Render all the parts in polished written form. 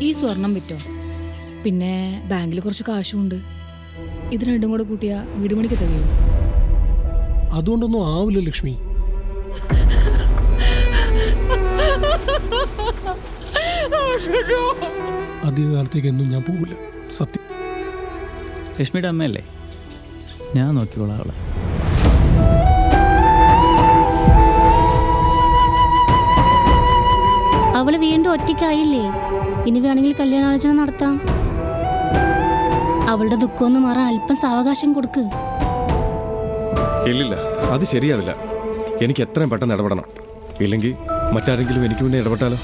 ഈ സ്വർണം വിറ്റോ, പിന്നെ ബാങ്കിൽ കുറച്ച് കാശുമുണ്ട്. ഇത് രണ്ടും കൂടെ കൂട്ടിയ വീട് പണിക്ക് തികയോ? അതുകൊണ്ടൊന്നും ആവില്ല ലക്ഷ്മി. അധികകാലത്തേക്ക് എന്നും ഞാൻ പോവില്ല, സത്യം. ലക്ഷ്മിയുടെ അമ്മയല്ലേ, ഞാൻ നോക്കിക്കോളാം അവളെ. അവള് വീണ്ടും ഒറ്റയ്ക്കായില്ലേ? ഇനി വേണമെങ്കിൽ കല്യാണാലോചന നടത്താം. അവളുടെ ദുഃഖമൊന്നും മാറാൻ അല്പം സാവകാശം കൊടുക്ക്. ഇല്ലില്ല, അത് ശരിയാവില്ല. എനിക്ക് എത്രയും പെട്ടെന്ന് ഇടപെടണം. ഇല്ലെങ്കിൽ മറ്റാരെങ്കിലും എനിക്ക് മുന്നേ ഇടപെട്ടാലോ?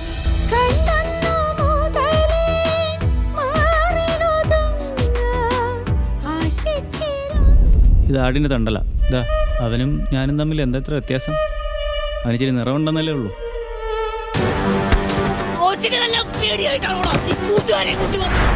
ഇത് ആടിൻ്റെ തണ്ടല. ഇതാ അവനും ഞാനും തമ്മിൽ എന്താ ഇത്ര വ്യത്യാസം? അവന് ഇച്ചിരി നിറവുണ്ടെന്നല്ലേ ഉള്ളൂ. പേടിയായിട്ടാണോ കൂട്ടുകാരെ കൂട്ടി വന്നത്?